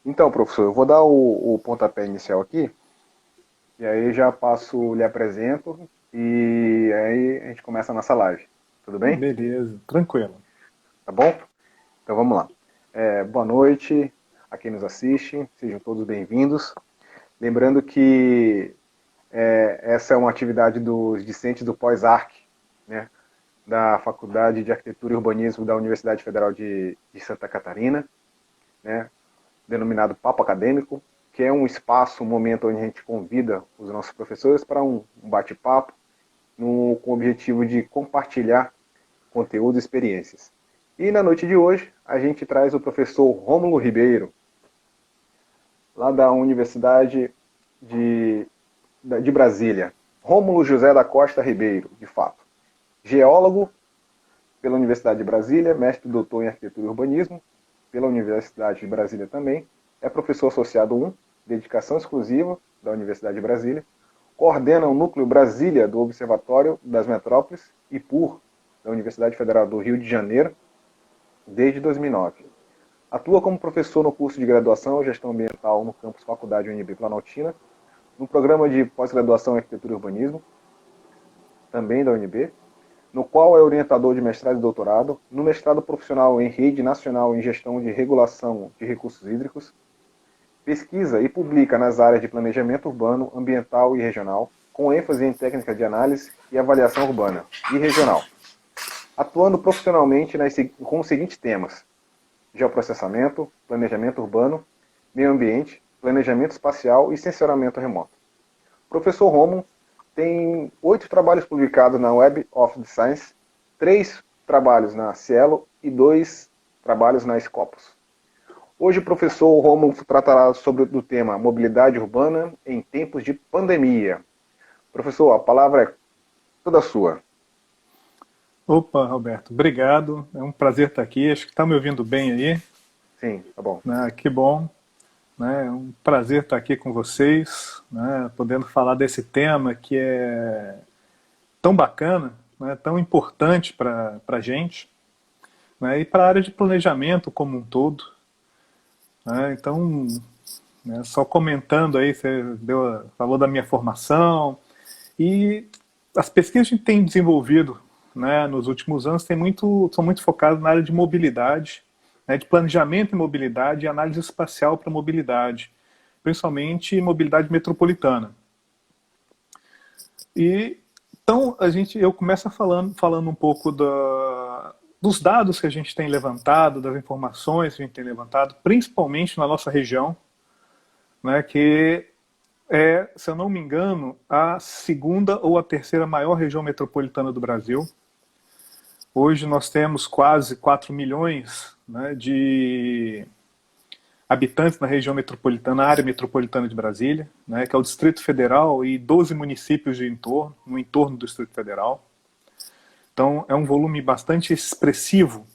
Então, professor, eu vou dar o pontapé inicial aqui, e aí já passo, lhe apresento, e aí a gente começa a nossa live. Tudo bem? Beleza, tranquilo. Tá bom? Então vamos lá. Boa noite a quem nos assiste, sejam todos bem-vindos. Lembrando que essa é uma atividade dos discentes do pós-ARC, né, da Faculdade de Arquitetura e Urbanismo da Universidade Federal de Santa Catarina, né, denominado Papo Acadêmico, que é um espaço, um momento onde a gente convida os nossos professores para um bate-papo com o objetivo de compartilhar conteúdo e experiências. E na noite de hoje, a gente traz o professor Rômulo Ribeiro, lá da Universidade de, de Brasília. Rômulo José da Costa Ribeiro, de fato. Geólogo pela Universidade de Brasília, mestre e doutor em arquitetura e urbanismo, pela Universidade de Brasília também, é professor associado 1, dedicação exclusiva da Universidade de Brasília, coordena o Núcleo Brasília do Observatório das Metrópoles e PUR da Universidade Federal do Rio de Janeiro desde 2009. Atua como professor no curso de graduação em Gestão Ambiental no campus Faculdade UNB Planaltina, no programa de pós-graduação em Arquitetura e Urbanismo, também da UNB, no qual é orientador de mestrado e doutorado, no mestrado profissional em Rede Nacional em Gestão de Regulação de Recursos Hídricos, pesquisa e publica nas áreas de planejamento urbano, ambiental e regional, com ênfase em técnicas de análise e avaliação urbana e regional, atuando profissionalmente com os seguintes temas: geoprocessamento, planejamento urbano, meio ambiente, planejamento espacial e sensoramento remoto. O professor Romulo tem 8 trabalhos publicados na Web of the Science, 3 trabalhos na Cielo e 2 trabalhos na Scopus. Hoje o professor Romulo tratará sobre o tema mobilidade urbana em tempos de pandemia. Professor, a palavra é toda sua. Opa, Roberto, obrigado. É um prazer estar aqui. Acho que está me ouvindo bem aí. Sim, tá bom. Que bom. Né? É um prazer estar aqui com vocês, né? Podendo falar desse tema que é tão bacana, né? Tão importante para a gente, né? E para a área de planejamento como um todo. Né? Então, né, só comentando aí, você falou da minha formação, e as pesquisas que a gente tem desenvolvido, né, nos últimos anos são muito focadas na área de mobilidade, né, de planejamento e mobilidade e análise espacial para mobilidade, principalmente mobilidade metropolitana. E então eu começo falando um pouco dos dados que a gente tem levantado, das informações que a gente tem levantado, principalmente na nossa região, né, que é, se eu não me engano, a segunda ou a terceira maior região metropolitana do Brasil. Hoje nós temos quase 4 milhões, né, de habitantes na região metropolitana, na área metropolitana de Brasília, né, que é o Distrito Federal e 12 municípios no entorno do Distrito Federal. Então é um volume bastante expressivo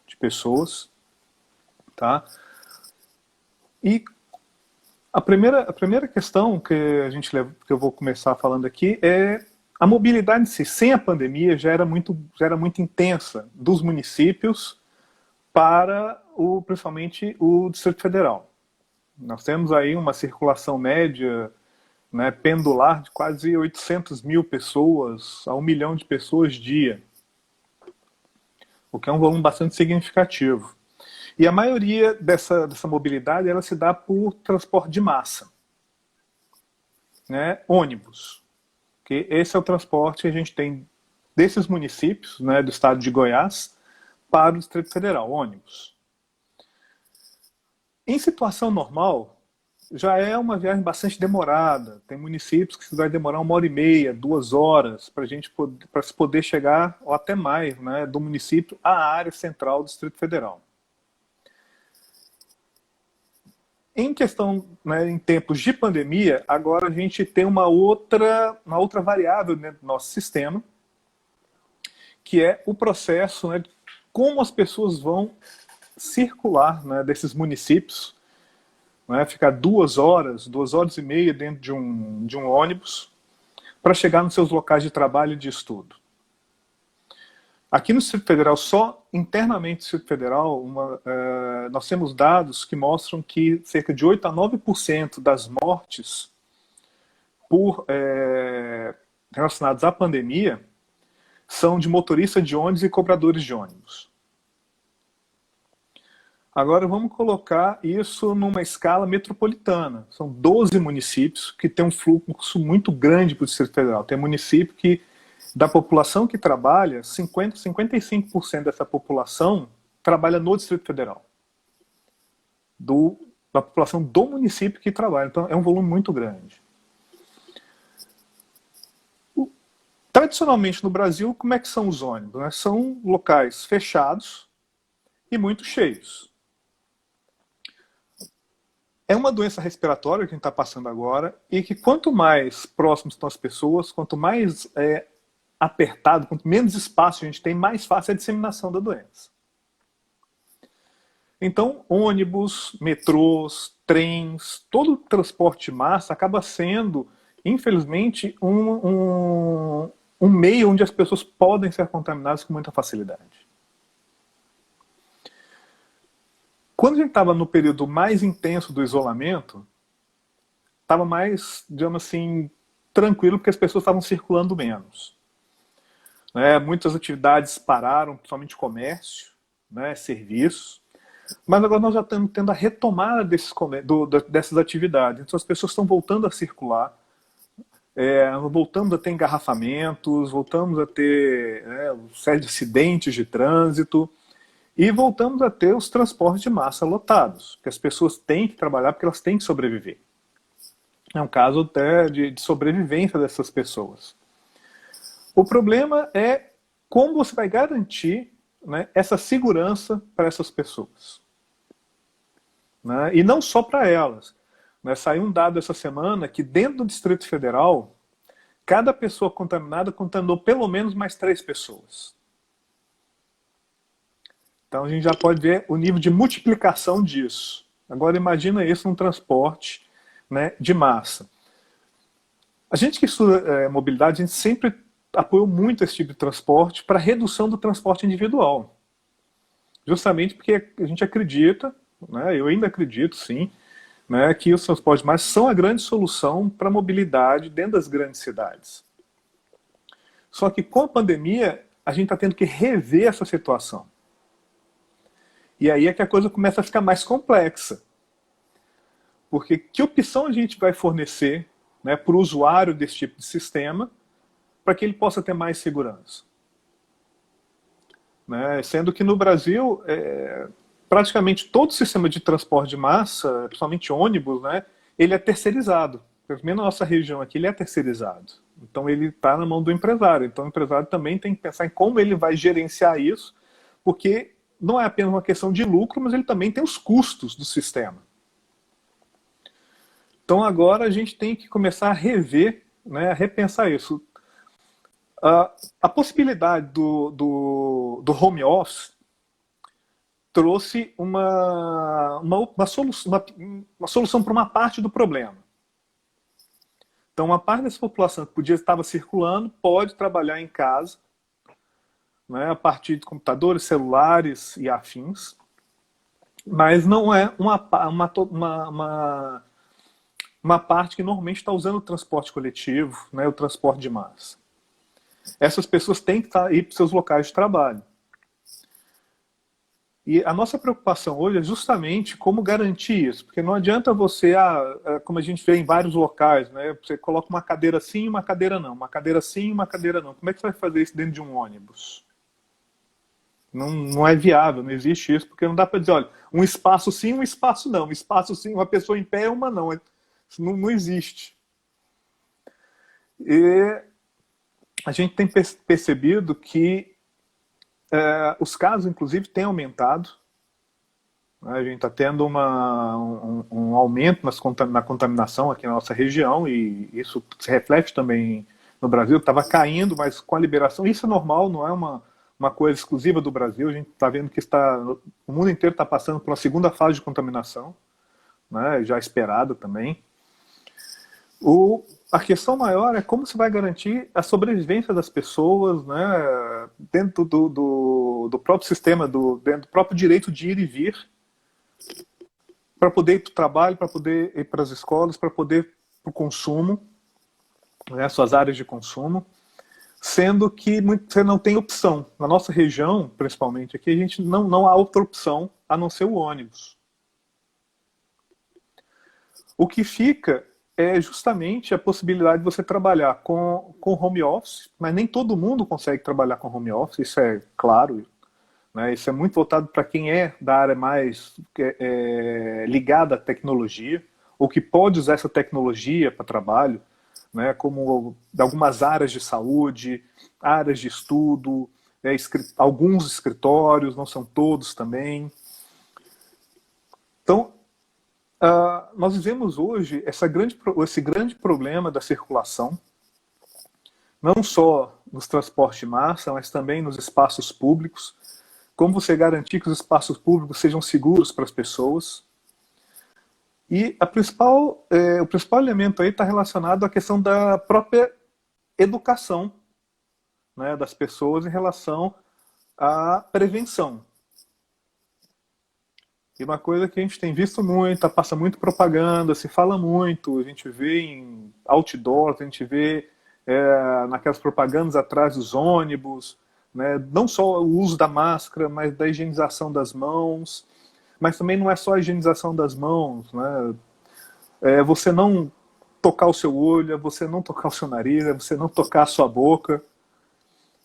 de pessoas. Tá? E a primeira questão que eu vou começar falando aqui é a mobilidade em si. Sem a pandemia já era muito intensa dos municípios para principalmente o Distrito Federal. Nós temos aí uma circulação média, né, pendular de quase 800 mil pessoas a 1 milhão de pessoas dia, o que é um volume bastante significativo. E a maioria dessa mobilidade ela se dá por transporte de massa, né, ônibus. Que esse é o transporte que a gente tem desses municípios, né, do estado de Goiás para o Distrito Federal, ônibus. Em situação normal, já é uma viagem bastante demorada. Tem municípios que vai demorar 1 hora e meia, 2 horas para se poder chegar, ou até mais, né, do município à área central do Distrito Federal. Em questão, né, em tempos de pandemia, agora a gente tem uma outra variável dentro do nosso sistema, que é o processo, né, de como as pessoas vão circular, né, desses municípios, né, ficar 2 horas, 2 horas e meia dentro de um ônibus para chegar nos seus locais de trabalho e de estudo. Aqui no Distrito Federal, só internamente no Distrito Federal, nós temos dados que mostram que cerca de 8 a 9% das mortes relacionadas à pandemia são de motoristas de ônibus e cobradores de ônibus. Agora vamos colocar isso numa escala metropolitana. São 12 municípios que têm um fluxo muito grande para o Distrito Federal. Tem município que, da população que trabalha, 55% dessa população trabalha no Distrito Federal. Da população do município que trabalha. Então é um volume muito grande. Tradicionalmente no Brasil, como é que são os ônibus? Né? São locais fechados e muito cheios. É uma doença respiratória que a gente está passando agora e que quanto mais próximos estão as pessoas, quanto mais apertado, quanto menos espaço a gente tem, mais fácil é a disseminação da doença. Então, ônibus, metrôs, trens, todo o transporte de massa acaba sendo, infelizmente, um meio onde as pessoas podem ser contaminadas com muita facilidade. Quando a gente estava no período mais intenso do isolamento, estava mais, digamos assim, tranquilo, porque as pessoas estavam circulando menos. Muitas atividades pararam, principalmente comércio, serviços, mas agora nós já estamos tendo a retomada dessas atividades. Então as pessoas estão voltando a circular, voltamos a ter engarrafamentos, voltamos a ter série de acidentes de trânsito, e voltamos a ter os transportes de massa lotados, que as pessoas têm que trabalhar porque elas têm que sobreviver. É um caso até de sobrevivência dessas pessoas. O problema é como você vai garantir essa segurança para essas pessoas. E não só para elas. Saiu um dado essa semana que dentro do Distrito Federal, cada pessoa contaminada contaminou pelo menos mais 3 pessoas. Então a gente já pode ver o nível de multiplicação disso. Agora imagina isso num transporte de massa. A gente que estuda mobilidade, a gente sempre apoiou muito esse tipo de transporte para redução do transporte individual. Justamente porque a gente acredita, eu ainda acredito sim, que os transportes de massa são a grande solução para a mobilidade dentro das grandes cidades. Só que com a pandemia, a gente está tendo que rever essa situação. E aí é que a coisa começa a ficar mais complexa. Porque que opção a gente vai fornecer para o usuário desse tipo de sistema para que ele possa ter mais segurança? Sendo que no Brasil, praticamente todo o sistema de transporte de massa, principalmente ônibus, ele é terceirizado. Pelo menos na nossa região aqui, ele é terceirizado. Então ele está na mão do empresário. Então o empresário também tem que pensar em como ele vai gerenciar isso, porque não é apenas uma questão de lucro, mas ele também tem os custos do sistema. Então agora a gente tem que começar a rever, a repensar isso. A possibilidade do home office trouxe uma solução para uma parte do problema. Então uma parte dessa população que estava circulando pode trabalhar em casa, a partir de computadores, celulares e afins, mas não é uma parte que normalmente está usando o transporte coletivo, o transporte de massa. Essas pessoas têm que ir para os seus locais de trabalho. E a nossa preocupação hoje é justamente como garantir isso, porque não adianta você, como a gente vê em vários locais, você coloca uma cadeira sim e uma cadeira não, uma cadeira sim e uma cadeira não. Como é que você vai fazer isso dentro de um ônibus? Não é viável, não existe isso, porque não dá para dizer, olha, um espaço sim, um espaço não. Um espaço sim, uma pessoa em pé, uma não. Isso não existe. E a gente tem percebido que os casos, inclusive, têm aumentado. A gente está tendo um aumento na contaminação aqui na nossa região, e isso se reflete também no Brasil, que estava caindo, mas com a liberação, isso é normal, não é uma coisa exclusiva do Brasil. A gente está vendo que o mundo inteiro está passando por uma segunda fase de contaminação, já esperada também. A questão maior é como você vai garantir a sobrevivência das pessoas, dentro do próprio sistema, dentro do próprio direito de ir e vir, para poder ir para o trabalho, para poder ir para as escolas, para poder ir para o consumo, né, suas áreas de consumo, sendo que você não tem opção. Na nossa região, principalmente aqui, a gente não há outra opção a não ser o ônibus. O que fica é justamente a possibilidade de você trabalhar com home office, mas nem todo mundo consegue trabalhar com home office, isso é claro, né? Isso é muito voltado para quem é da área mais ligada à tecnologia, ou que pode usar essa tecnologia para trabalho, né? Como algumas áreas de saúde, áreas de estudo, alguns escritórios, não são todos também. Então, nós vivemos hoje esse grande problema da circulação, não só nos transportes de massa, mas também nos espaços públicos. Como você garantir que os espaços públicos sejam seguros para as pessoas? E o principal elemento aí está relacionado à questão da própria educação, né, das pessoas em relação à prevenção. E uma coisa que a gente tem visto muito, passa muito propaganda, se fala muito, a gente vê em outdoors, a gente vê naquelas propagandas atrás dos ônibus, né, não só o uso da máscara, mas da higienização das mãos, mas também não é só a higienização das mãos, né, você não tocar o seu olho, você não tocar o seu nariz, você não tocar a sua boca,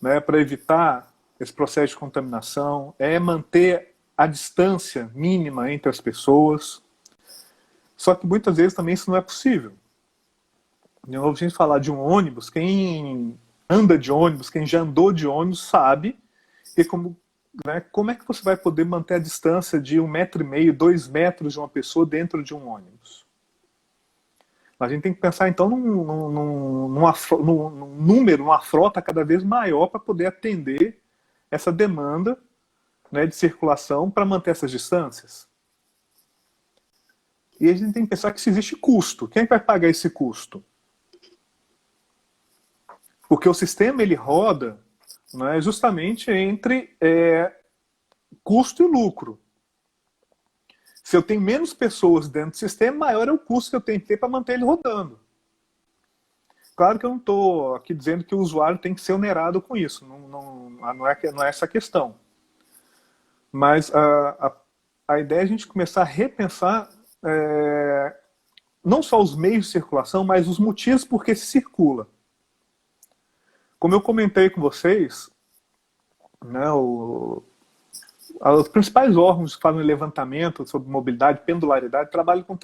né, para evitar esse processo de contaminação, manter a distância mínima entre as pessoas. Só que muitas vezes também isso não é possível. De novo, a gente falar de um ônibus, quem anda de ônibus, quem já andou de ônibus sabe que como é que você vai poder manter a distância de 1,5 m, 2 metros de uma pessoa dentro de um ônibus? A gente tem que pensar então num número, numa frota cada vez maior para poder atender essa demanda, né, de circulação para manter essas distâncias. E a gente tem que pensar que se existe custo. Quem é que vai pagar esse custo? Porque o sistema ele roda, né, justamente entre custo e lucro. Se eu tenho menos pessoas dentro do sistema, maior é o custo que eu tenho que ter para manter ele rodando. Claro que eu não estou aqui dizendo que o usuário tem que ser onerado com isso. Não é essa a questão. Mas a ideia é a gente começar a repensar não só os meios de circulação, mas os motivos por que se circula. Como eu comentei com vocês, né, os principais órgãos que fazem levantamento sobre mobilidade, pendularidade, trabalham com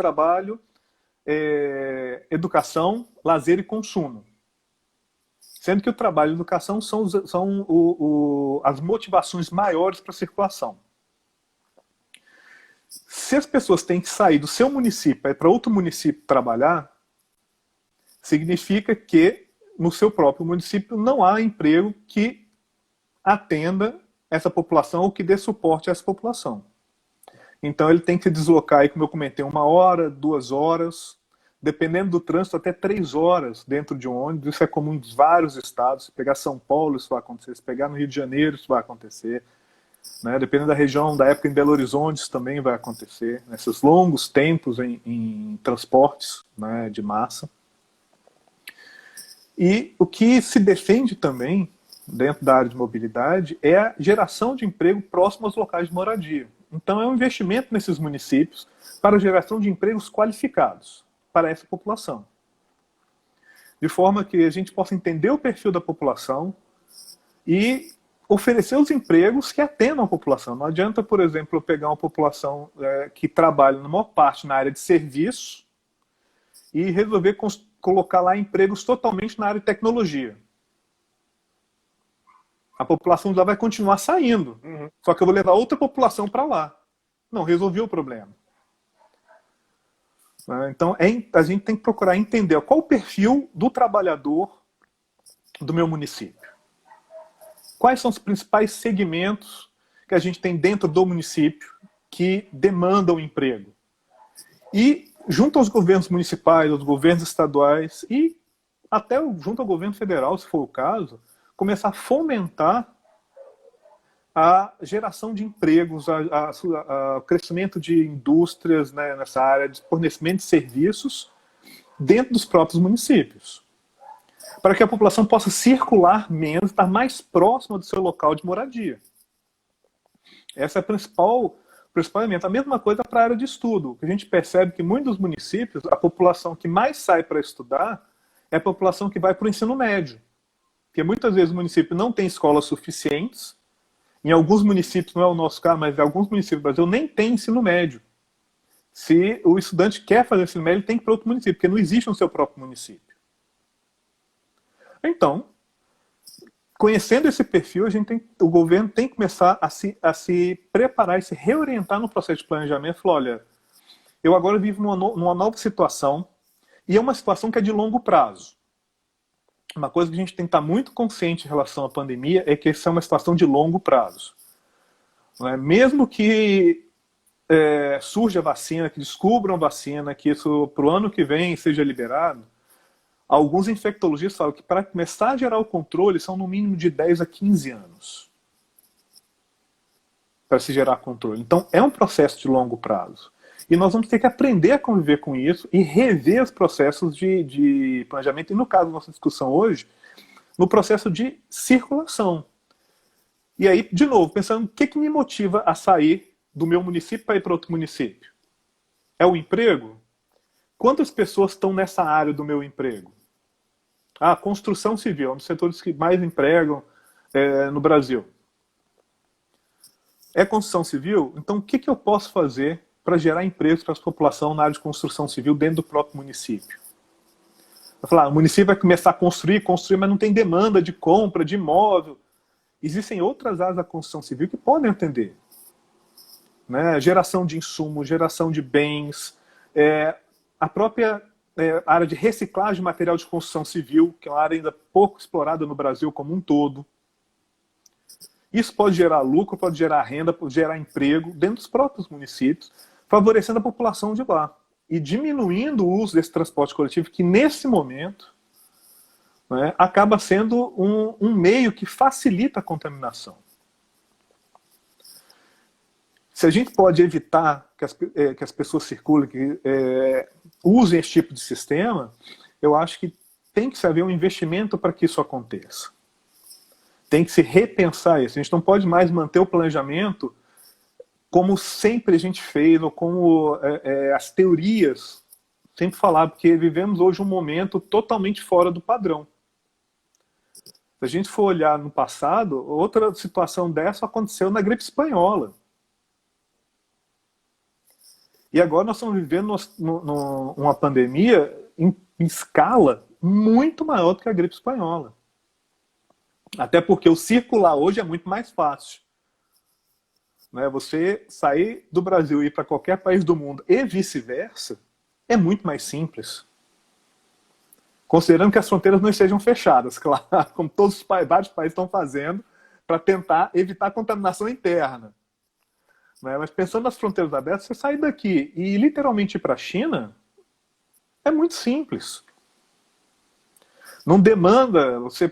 educação, lazer e consumo. Sendo que o trabalho e a educação são as motivações maiores para a circulação. Se as pessoas têm que sair do seu município para ir para outro município trabalhar, significa que no seu próprio município não há emprego que atenda essa população ou que dê suporte a essa população. Então ele tem que se deslocar, aí, como eu comentei, 1 hora, 2 horas, dependendo do trânsito, até 3 horas dentro de um ônibus. Isso é comum em vários estados. Se pegar São Paulo, isso vai acontecer. Se pegar no Rio de Janeiro, isso vai acontecer. Né? Dependendo da região, da época, em Belo Horizonte, isso também vai acontecer. Nesses longos tempos em transportes, né, de massa. E o que se defende também, dentro da área de mobilidade, é a geração de emprego próximo aos locais de moradia. Então é um investimento nesses municípios para a geração de empregos qualificados para essa população. De forma que a gente possa entender o perfil da população e oferecer os empregos que atendam a população. Não adianta, por exemplo, eu pegar uma população que trabalha, na maior parte, na área de serviço e resolver colocar lá empregos totalmente na área de tecnologia. A população de lá vai continuar saindo. Só que eu vou levar outra população para lá. Não, resolvi o problema. Então, a gente tem que procurar entender qual o perfil do trabalhador do meu município. Quais são os principais segmentos que a gente tem dentro do município que demandam emprego. E, junto aos governos municipais, aos governos estaduais e até junto ao governo federal, se for o caso, começar a fomentar a geração de empregos, o crescimento de indústrias, né, nessa área de fornecimento de serviços dentro dos próprios municípios, para que a população possa circular menos, estar mais próxima do seu local de moradia. Essa é a principal elemento. A mesma coisa para a área de estudo. A gente percebe que muitos municípios, a população que mais sai para estudar é a população que vai para o ensino médio. Porque muitas vezes o município não tem escolas suficientes. Em alguns municípios, não é o nosso caso, mas em alguns municípios do Brasil nem tem ensino médio. Se o estudante quer fazer ensino médio, ele tem que ir para outro município, porque não existe no seu próprio município. Então, conhecendo esse perfil, o governo tem que começar a se preparar e se reorientar no processo de planejamento. Falar, olha, eu agora vivo numa nova situação, e é uma situação que é de longo prazo. Uma coisa que a gente tem que estar muito consciente em relação à pandemia é que essa é uma situação de longo prazo. Não é? Mesmo que surja a vacina, que descubram a vacina, que isso para o ano que vem seja liberado, alguns infectologistas falam que para começar a gerar o controle são no mínimo de 10 a 15 anos para se gerar controle. Então é um processo de longo prazo. E nós vamos ter que aprender a conviver com isso e rever os processos de planejamento. E no caso da nossa discussão hoje, no processo de circulação. E aí, de novo, pensando o que me motiva a sair do meu município para ir para outro município? É o emprego? Quantas pessoas estão nessa área do meu emprego? A construção civil, é um dos setores que mais empregam no Brasil. É construção civil? Então, o que eu posso fazer para gerar empregos para a população na área de construção civil dentro do próprio município? Vai falar, o município vai começar a construir, mas não tem demanda de compra de imóvel. Existem outras áreas da construção civil que podem atender. Né? Geração de insumos, geração de bens, a própria área de reciclagem de material de construção civil, que é uma área ainda pouco explorada no Brasil como um todo. Isso pode gerar lucro, pode gerar renda, pode gerar emprego dentro dos próprios municípios, favorecendo a população de lá. E diminuindo o uso desse transporte coletivo, que nesse momento, né, acaba sendo um meio que facilita a contaminação. Se a gente pode evitar que as pessoas circulem, que usem esse tipo de sistema, eu acho que tem que haver um investimento para que isso aconteça. Tem que se repensar isso. A gente não pode mais manter o planejamento como sempre a gente fez, ou como as teorias sempre falavam, porque vivemos hoje um momento totalmente fora do padrão. Se a gente for olhar no passado, outra situação dessa aconteceu na gripe espanhola. E agora nós estamos vivendo uma pandemia em escala muito maior do que a gripe espanhola. Até porque o circular hoje é muito mais fácil. Né? Você sair do Brasil e ir para qualquer país do mundo e vice-versa é muito mais simples. Considerando que as fronteiras não estejam fechadas, claro, como todos vários países estão fazendo para tentar evitar a contaminação interna. Né? Mas pensando nas fronteiras abertas, você sair daqui e literalmente ir para a China é muito simples. Não demanda você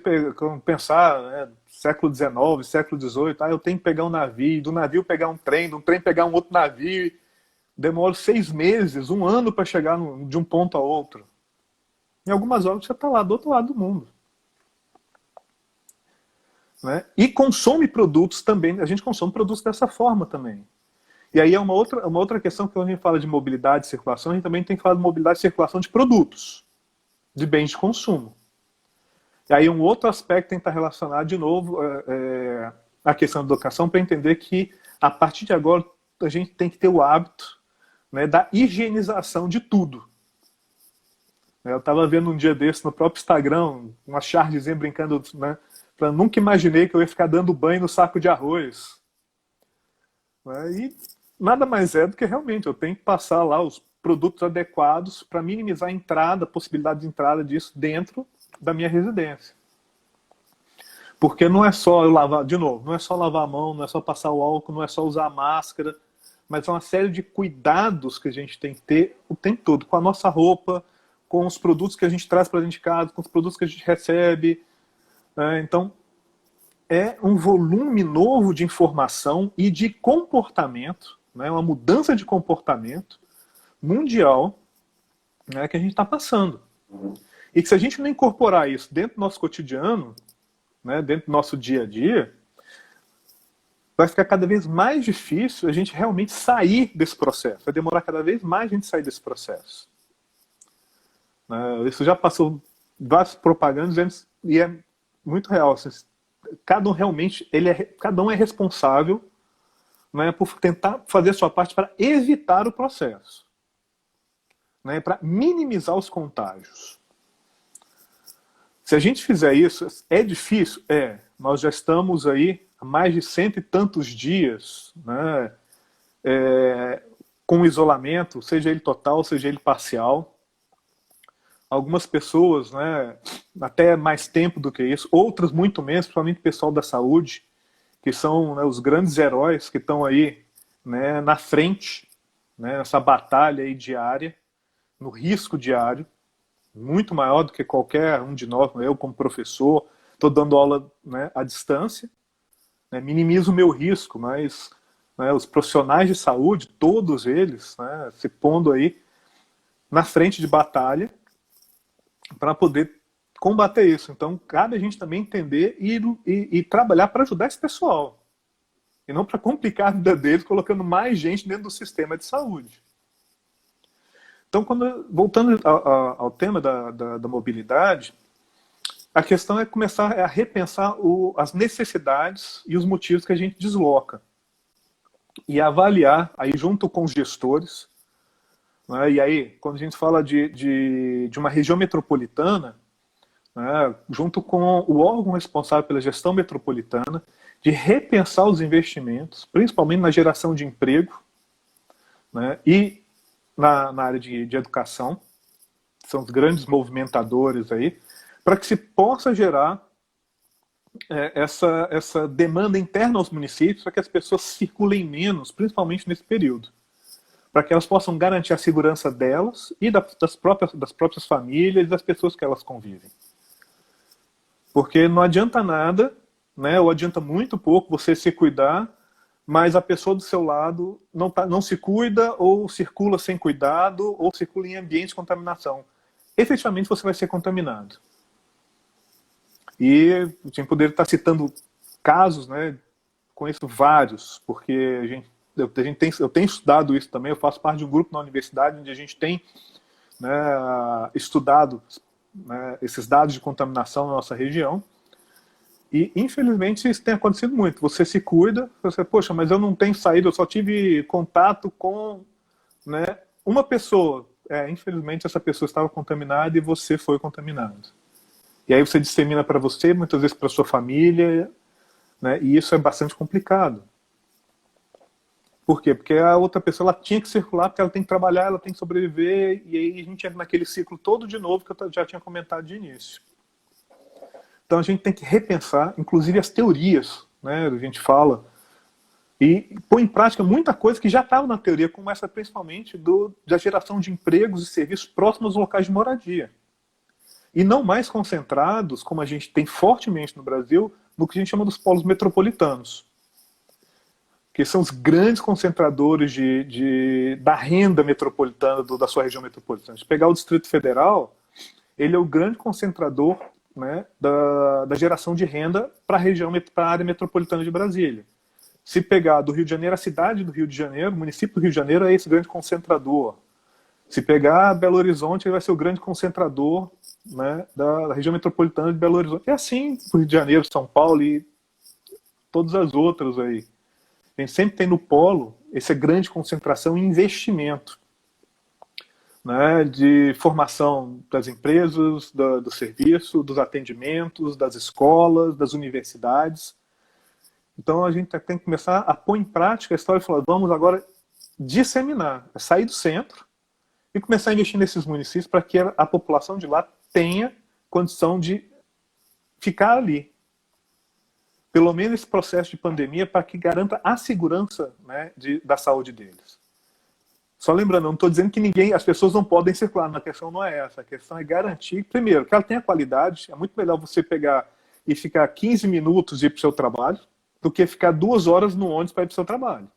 pensar, né, século XIX, século XVIII, eu tenho que pegar um navio, do navio pegar um trem, do trem pegar um outro navio. Demora 6 meses, 1 ano para chegar de um ponto a outro. Em algumas horas você está lá do outro lado do mundo. Né? E consome produtos também, a gente consome produtos dessa forma também. E aí é uma outra questão que quando a gente fala de mobilidade e circulação, a gente também tem que falar de mobilidade e circulação de produtos, de bens de consumo. E aí um outro aspecto tem que estar relacionado de novo à questão da educação, para entender que a partir de agora a gente tem que ter o hábito, né, da higienização de tudo. Eu estava vendo um dia desse no próprio Instagram, uma chargezinha brincando, né, falando, nunca imaginei que eu ia ficar dando banho no saco de arroz. Né, e nada mais é do que realmente eu tenho que passar lá os produtos adequados para minimizar a entrada, a possibilidade de entrada disso dentro da minha residência. Porque não é só eu lavar, de novo, não é só lavar a mão, não é só passar o álcool, não é só usar a máscara, mas é uma série de cuidados que a gente tem que ter o tempo todo, com a nossa roupa, com os produtos que a gente traz para dentro de casa, com os produtos que a gente recebe. Né? Então, é um volume novo de informação e de comportamento, né, uma mudança de comportamento mundial, né, que a gente está passando. E que se a gente não incorporar isso dentro do nosso cotidiano, né, dentro do nosso dia a dia, vai ficar cada vez mais difícil a gente realmente sair desse processo. Vai demorar cada vez mais a gente sair desse processo. Isso já passou várias propagandas e é muito real. Assim, cada um realmente, cada um é responsável, né, por tentar fazer a sua parte para evitar o processo, né, para minimizar os contágios. Se a gente fizer isso, é difícil? É. Nós já estamos aí há mais de 100 e tantos dias, né, com isolamento, seja ele total, seja ele parcial. Algumas pessoas, né, até mais tempo do que isso, outras muito menos, principalmente o pessoal da saúde, que são, né, os grandes heróis que estão aí, né, na frente, né, nessa batalha aí diária, no risco diário, muito maior do que qualquer um de nós. Eu, como professor, estou dando aula, né, à distância, né, minimizo o meu risco, mas, né, os profissionais de saúde, todos eles, né, se pondo aí na frente de batalha para poder combater isso. Então, cabe a gente também entender e trabalhar para ajudar esse pessoal. E não para complicar a vida deles, colocando mais gente dentro do sistema de saúde. Então, voltando ao tema da mobilidade, a questão é começar a repensar as necessidades e os motivos que a gente desloca. E avaliar, aí junto com os gestores, né, e aí, quando a gente fala de uma região metropolitana, né, junto com o órgão responsável pela gestão metropolitana, de repensar os investimentos, principalmente na geração de emprego, né, e na área de educação, são os grandes movimentadores aí, para que se possa gerar essa demanda interna aos municípios, para que as pessoas circulem menos, principalmente nesse período, para que elas possam garantir a segurança delas e das próprias famílias e das pessoas que elas convivem. Porque não adianta nada, né, ou adianta muito pouco você se cuidar, mas a pessoa do seu lado não se cuida, ou circula sem cuidado, ou circula em ambiente de contaminação. Efetivamente você vai ser contaminado. E a gente poderia estar citando casos, né, conheço vários, porque eu tenho estudado isso também, eu faço parte de um grupo na universidade onde a gente tem, né, estudado, né, esses dados de contaminação na nossa região. E, infelizmente, isso tem acontecido muito. Você se cuida, você, poxa, mas eu não tenho saído, eu só tive contato com, né, uma pessoa. Infelizmente, essa pessoa estava contaminada e você foi contaminado. E aí você dissemina para você, muitas vezes para sua família, né, e isso é bastante complicado. Por quê? Porque a outra pessoa ela tinha que circular, porque ela tem que trabalhar, ela tem que sobreviver, e aí a gente entra naquele ciclo todo de novo que eu já tinha comentado de início. Então a gente tem que repensar, inclusive as teorias, né, a gente fala, e pôr em prática muita coisa que já estava na teoria, como essa principalmente da geração de empregos e serviços próximos aos locais de moradia. E não mais concentrados, como a gente tem fortemente no Brasil, no que a gente chama dos polos metropolitanos, que são os grandes concentradores da renda metropolitana, da sua região metropolitana. Se pegar o Distrito Federal, ele é o grande concentrador, né, da geração de renda para a área metropolitana de Brasília. Se pegar do Rio de Janeiro, a cidade do Rio de Janeiro, o município do Rio de Janeiro é esse grande concentrador. Se pegar Belo Horizonte, ele vai ser o grande concentrador, né, da região metropolitana de Belo Horizonte. É assim o Rio de Janeiro, São Paulo e todas as outras aí. A gente sempre tem no polo essa grande concentração em investimento, né, de formação das empresas, do serviço, dos atendimentos, das escolas, das universidades. Então a gente tem que começar a pôr em prática a história e falar, vamos agora disseminar, sair do centro e começar a investir nesses municípios para que a população de lá tenha condição de ficar ali. Pelo menos esse processo de pandemia, para que garanta a segurança, né, da saúde deles. Só lembrando, eu não estou dizendo que as pessoas não podem circular, a questão não é essa. A questão é garantir, primeiro, que ela tenha qualidade. É muito melhor você pegar e ficar 15 minutos de ir para o seu trabalho do que ficar 2 horas no ônibus para ir para o seu trabalho.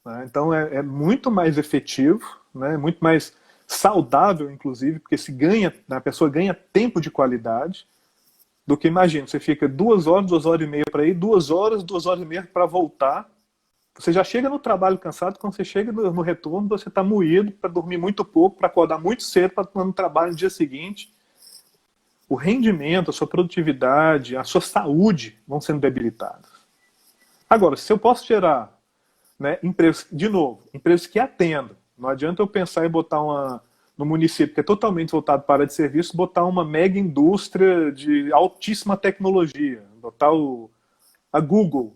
Né? Então é muito mais efetivo, né? Muito mais saudável, inclusive, porque a pessoa ganha tempo de qualidade do que, imagina, você fica 2 horas e meia para ir, 2 horas e meia para voltar. Você já chega no trabalho cansado, quando você chega no retorno, você está moído para dormir muito pouco, para acordar muito cedo, para estar no trabalho no dia seguinte. O rendimento, a sua produtividade, a sua saúde vão sendo debilitadas. Agora, se eu posso gerar, né, empresas, de novo, empresas que atendam, não adianta eu pensar em botar no município que é totalmente voltado para a área de serviço, botar uma mega indústria de altíssima tecnologia, botar a Google.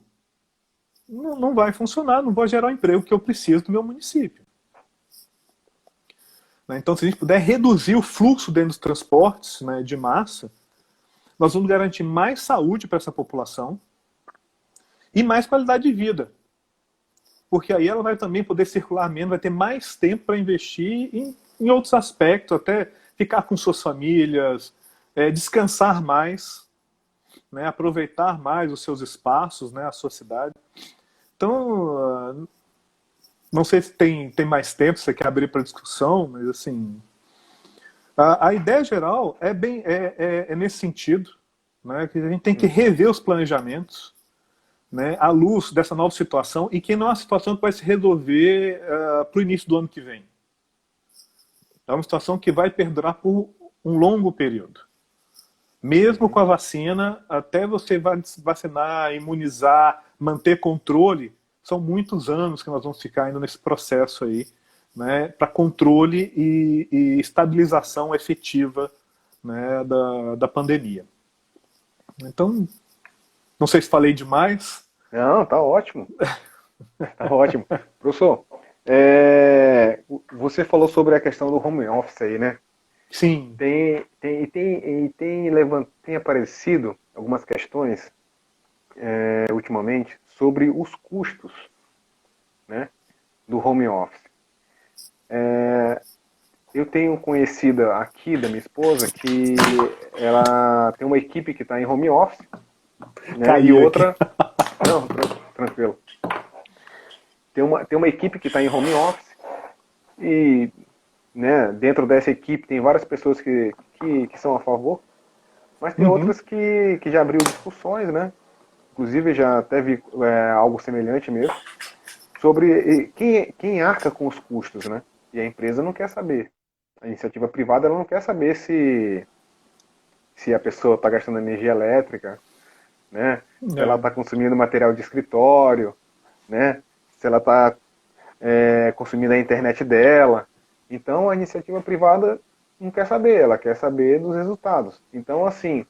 Não vai funcionar, não vai gerar o emprego que eu preciso do meu município. Então, se a gente puder reduzir o fluxo dentro dos transportes, né, de massa, nós vamos garantir mais saúde para essa população e mais qualidade de vida. Porque aí ela vai também poder circular menos, vai ter mais tempo para investir em outros aspectos, até ficar com suas famílias, descansar mais, né, aproveitar mais os seus espaços, né, a sua cidade. Então, não sei se tem mais tempo, se você quer abrir para discussão, mas assim, a ideia geral é nesse sentido, né, que a gente tem que rever os planejamentos, né, à luz dessa nova situação, e que não é uma situação que vai se resolver para o início do ano que vem. É uma situação que vai perdurar por um longo período. Mesmo com a vacina, até você vacinar, imunizar, manter controle, são muitos anos que nós vamos ficar ainda nesse processo aí, né, para controle e estabilização efetiva, né, da pandemia. Então, não sei se falei demais. Não, tá ótimo. Tá ótimo. Professor, você falou sobre a questão do home office aí, né? Sim. Tem aparecido algumas questões ultimamente sobre os custos, né, do home office. Eu tenho conhecida aqui da minha esposa que ela tem uma equipe que está em home office, né, Caiu e outra... aqui. Não, tranquilo. Tem uma equipe que está em home office e, né, dentro dessa equipe tem várias pessoas que são a favor, mas tem outras que já abriu discussões, né? Inclusive já até vi algo semelhante mesmo, sobre quem arca com os custos, né? E a empresa não quer saber. A iniciativa privada ela não quer saber se a pessoa está gastando energia elétrica, né? Se ela está consumindo material de escritório, né? Se ela está consumindo a internet dela. Então a iniciativa privada não quer saber, ela quer saber dos resultados. Então, assim,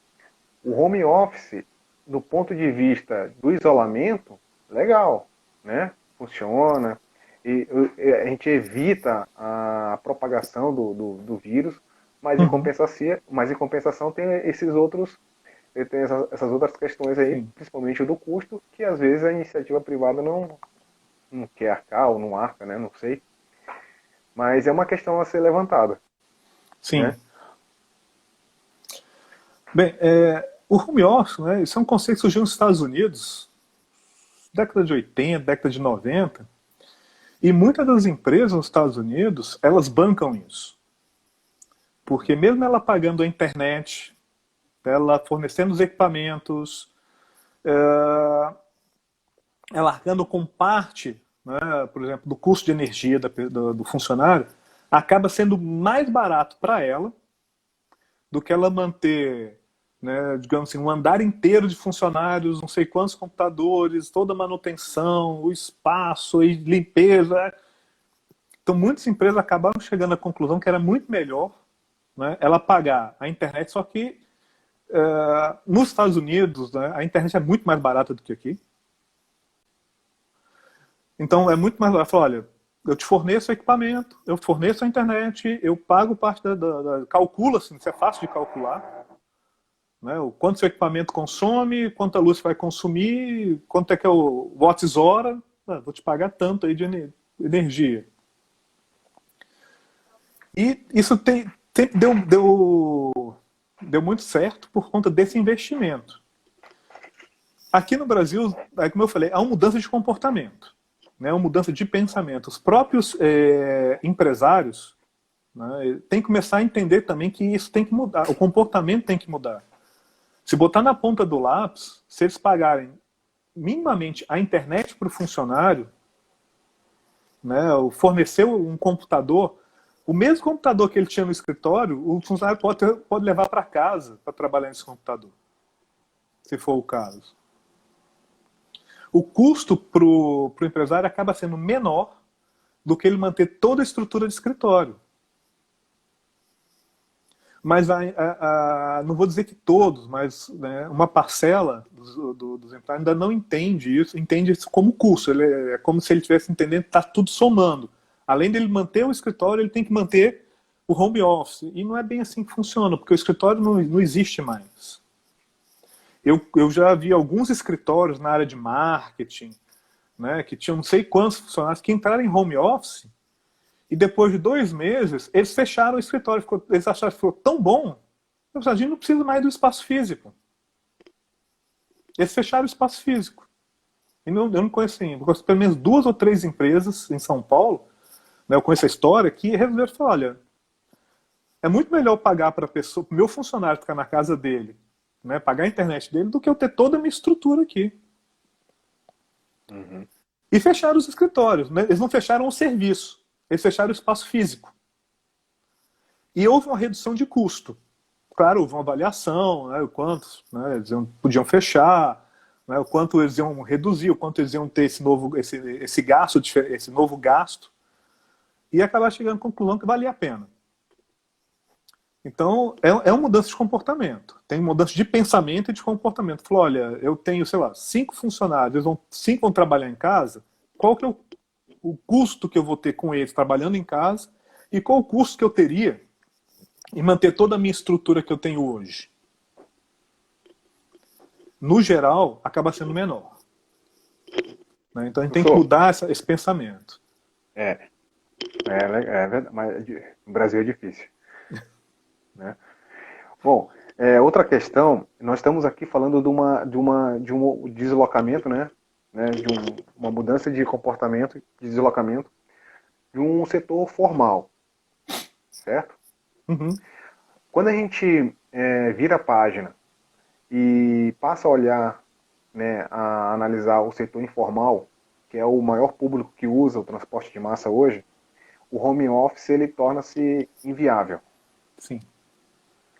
o home office, do ponto de vista do isolamento, legal, né? Funciona. E a gente evita a propagação do vírus, mas em compensação tem essas outras questões aí, sim, principalmente o do custo, que às vezes a iniciativa privada não quer arcar ou não arca, né? Não sei. Mas é uma questão a ser levantada. Sim. Né? Bem, o home office, né, isso é um conceito que surgiu nos Estados Unidos, década de 80, década de 90, e muitas das empresas nos Estados Unidos, elas bancam isso. Porque mesmo ela pagando a internet, ela fornecendo os equipamentos, ela arcando com parte, né, por exemplo, do custo de energia do funcionário, acaba sendo mais barato para ela do que ela manter, né, digamos assim, um andar inteiro de funcionários, não sei quantos computadores, toda a manutenção, o espaço e limpeza. Então muitas empresas acabaram chegando à conclusão que era muito melhor, né, ela pagar a internet, só que nos Estados Unidos, né, a internet é muito mais barata do que aqui. Então é muito mais barato. Olha, eu te forneço o equipamento, eu forneço a internet, eu pago parte calcula, assim, isso é fácil de calcular. Né, o quanto seu equipamento consome, quanta luz vai consumir, quanto é que é o watts hora, vou te pagar tanto aí de energia. E isso sempre deu muito certo por conta desse investimento. Aqui no Brasil, como eu falei, há uma mudança de comportamento, né, uma mudança de pensamento. Os próprios empresários, né, têm que começar a entender também que isso tem que mudar, o comportamento tem que mudar. Se botar na ponta do lápis, se eles pagarem minimamente a internet para o funcionário, né, fornecer um computador, o mesmo computador que ele tinha no escritório, o funcionário pode levar para casa para trabalhar nesse computador, se for o caso. O custo para o empresário acaba sendo menor do que ele manter toda a estrutura de escritório. Mas não vou dizer que todos, mas, né, uma parcela dos empresários ainda não entende isso como custo. É como se ele estivesse entendendo que está tudo somando. Além dele manter o escritório, ele tem que manter o home office. E não é bem assim que funciona, porque o escritório não existe mais. Eu já vi alguns escritórios na área de marketing, né, que tinham não sei quantos funcionários que entraram em home office e depois de 2 meses eles fecharam o escritório. Eles acharam que ficou tão bom, a gente não precisa mais do espaço físico. Eles fecharam o espaço físico. E eu não conheço ainda. Eu conheço pelo menos 2 ou 3 empresas em São Paulo, né, eu conheço a história, que resolveram falar, olha, é muito melhor pagar para o meu funcionário ficar na casa dele, né, pagar a internet dele, do que eu ter toda a minha estrutura aqui. Uhum. E fecharam os escritórios. Né? Eles não fecharam o serviço, eles fecharam o espaço físico. E houve uma redução de custo. Claro, houve uma avaliação, né, o quanto, né, eles podiam fechar, né, o quanto eles iam reduzir, o quanto eles iam ter esse gasto, esse novo gasto, e acabar chegando à conclusão que valia a pena. Então, é uma mudança de comportamento. Tem mudança de pensamento e de comportamento. Falou, olha, eu tenho, sei lá, 5 funcionários, 5 vão trabalhar em casa, qual que é o custo que eu vou ter com eles trabalhando em casa e qual o custo que eu teria em manter toda a minha estrutura que eu tenho hoje? No geral, acaba sendo menor. Né? Então, a gente tem que mudar esse pensamento. Verdade, mas no Brasil é difícil. Né? Bom, outra questão, nós estamos aqui falando de um deslocamento, né, de uma mudança de comportamento, de deslocamento de um setor formal, certo? Uhum. Quando a gente vira a página e passa a olhar, né, a analisar o setor informal, que é o maior público que usa o transporte de massa hoje, o home office ele torna-se inviável. Sim.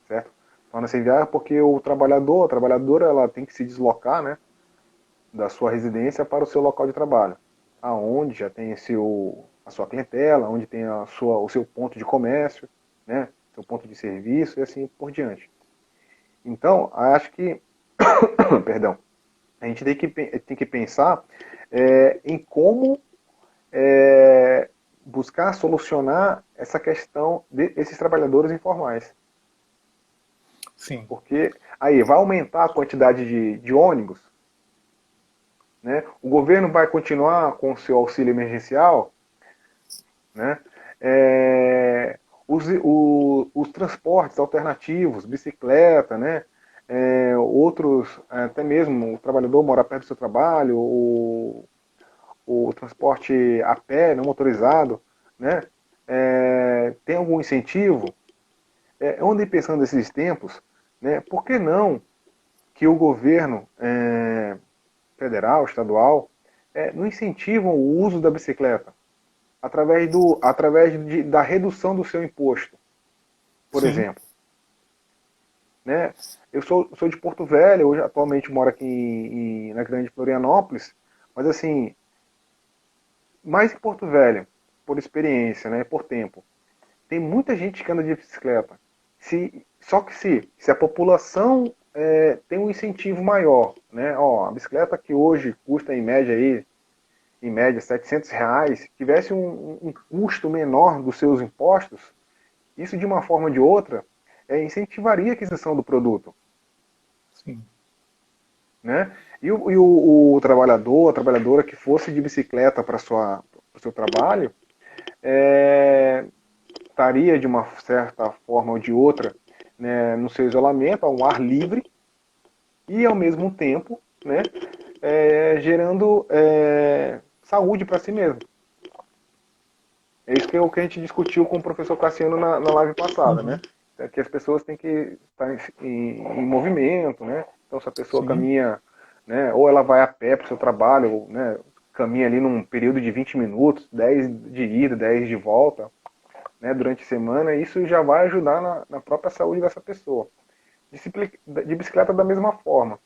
Certo? Torna-se inviável porque a trabalhadora, ela tem que se deslocar, né, da sua residência para o seu local de trabalho, aonde já tem a sua clientela, onde tem o seu ponto de comércio, né, seu ponto de serviço e assim por diante. Então, acho que, perdão, a gente tem que pensar em como buscar solucionar essa questão desses trabalhadores informais. Sim. Porque aí vai aumentar a quantidade de ônibus, né? O governo vai continuar com o seu auxílio emergencial, né? Os transportes alternativos, bicicleta, né? Outros, até mesmo o trabalhador mora perto do seu trabalho, o transporte a pé, não motorizado, né? Tem algum incentivo? Eu andei pensando nesses tempos, né? Por que não que o governo federal, estadual, não incentivam o uso da bicicleta através da redução do seu imposto, por Sim. exemplo. Né? Eu sou de Porto Velho, hoje atualmente moro aqui na Grande Florianópolis, mas assim, mais em Porto Velho, por experiência, né, por tempo, tem muita gente que anda de bicicleta. Só que se a população tem um incentivo maior, né? Ó, a bicicleta que hoje custa em média R$ 700, tivesse um custo menor dos seus impostos, isso de uma forma ou de outra incentivaria a aquisição do produto. Sim. Né? E o trabalhador, a trabalhadora que fosse de bicicleta para o seu trabalho, estaria de uma certa forma ou de outra né, no seu isolamento, ao ar livre, e ao mesmo tempo, né, gerando saúde para si mesmo. É isso que é o que a gente discutiu com o professor Cassiano na live passada, né? É que as pessoas têm que estar em movimento, né? Então, se a pessoa Sim. caminha, né, ou ela vai a pé para o seu trabalho, ou, né, caminha ali num período de 20 minutos, 10 de ida, 10 de volta, né, durante a semana, isso já vai ajudar na própria saúde dessa pessoa. De bicicleta da mesma forma,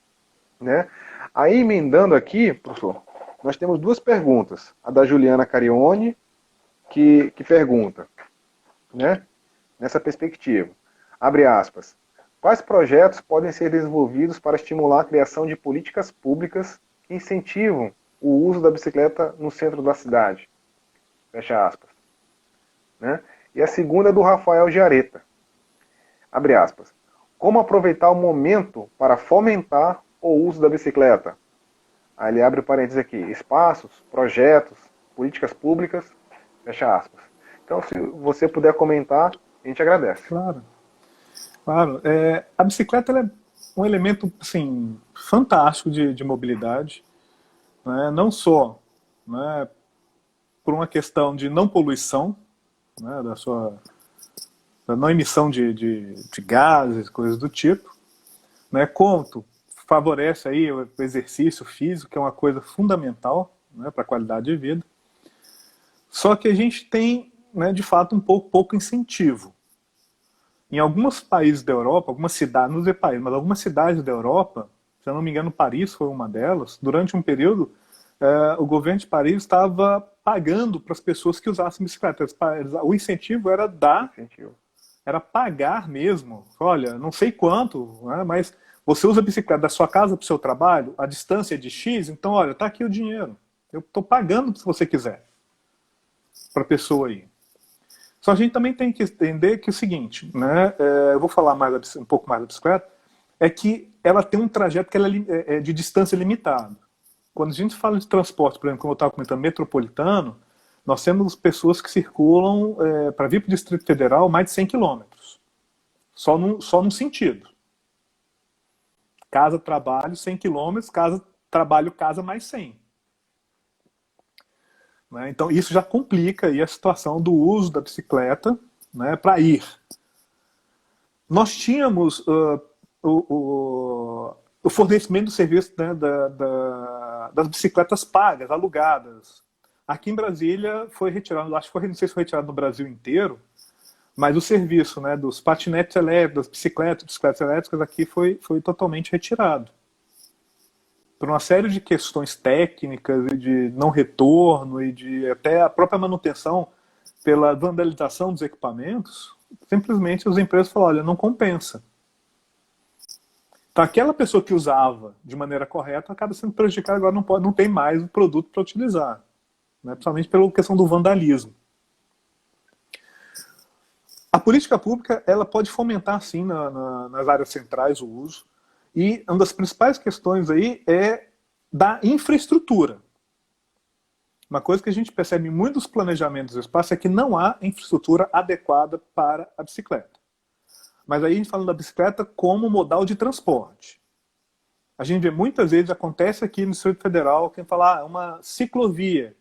né? Aí, emendando aqui, professor, nós temos duas perguntas. A da Juliana Carione, que pergunta, né, nessa perspectiva, abre aspas, quais projetos podem ser desenvolvidos para estimular a criação de políticas públicas que incentivam o uso da bicicleta no centro da cidade? Fecha aspas. Né? E a segunda é do Rafael Giareta. Abre aspas. Como aproveitar o momento para fomentar o uso da bicicleta? Aí ele abre parênteses aqui. Espaços, projetos, políticas públicas, fecha aspas. Então, se você puder comentar, a gente agradece. Claro, claro. A bicicleta ela é um elemento assim, fantástico de mobilidade, né? Não só, né, por uma questão de não poluição, né, da não emissão de gases, coisas do tipo, né, quanto favorece aí o exercício físico, que é uma coisa fundamental, né, para a qualidade de vida. Só que a gente tem, né, de fato, um pouco incentivo. Em alguns países da Europa, algumas cidades, não dizer país, mas algumas cidades da Europa, se eu não me engano, Paris foi uma delas, durante um período, o governo de Paris estava pagando para as pessoas que usassem bicicleta. O incentivo era era pagar mesmo. Olha, não sei quanto, né, mas você usa a bicicleta da sua casa para o seu trabalho, a distância é de X, então, olha, está aqui o dinheiro. Eu estou pagando se você quiser para a pessoa aí. Só a gente também tem que entender que é o seguinte, né, eu vou falar um pouco mais da bicicleta, é que ela tem um trajeto que ela é de distância limitada. Quando a gente fala de transporte, por exemplo, como eu estava comentando, metropolitano, nós temos pessoas que circulam para vir para o Distrito Federal mais de 100 quilômetros. Só num sentido. Casa-trabalho, 100 quilômetros, casa-trabalho, casa mais 100. Né? Então isso já complica aí a situação do uso da bicicleta, né, para ir. Nós tínhamos o fornecimento do serviço, né, das bicicletas pagas, alugadas. Aqui em Brasília foi retirado, acho que não sei se foi retirado no Brasil inteiro, mas o serviço, né, dos patinetes elétricos, das bicicletas elétricas aqui foi totalmente retirado. Por uma série de questões técnicas e de não retorno e de até a própria manutenção pela vandalização dos equipamentos, simplesmente as empresas falaram, olha, não compensa. Então aquela pessoa que usava de maneira correta acaba sendo prejudicada, agora não tem mais o produto para utilizar, né? Principalmente pela questão do vandalismo. A política pública ela pode fomentar, sim, nas áreas centrais o uso. E uma das principais questões aí é da infraestrutura. Uma coisa que a gente percebe em muitos planejamentos do espaço é que não há infraestrutura adequada para a bicicleta. Mas aí a gente fala da bicicleta como modal de transporte. A gente vê muitas vezes, acontece aqui no Distrito Federal, quem fala, é uma ciclovia.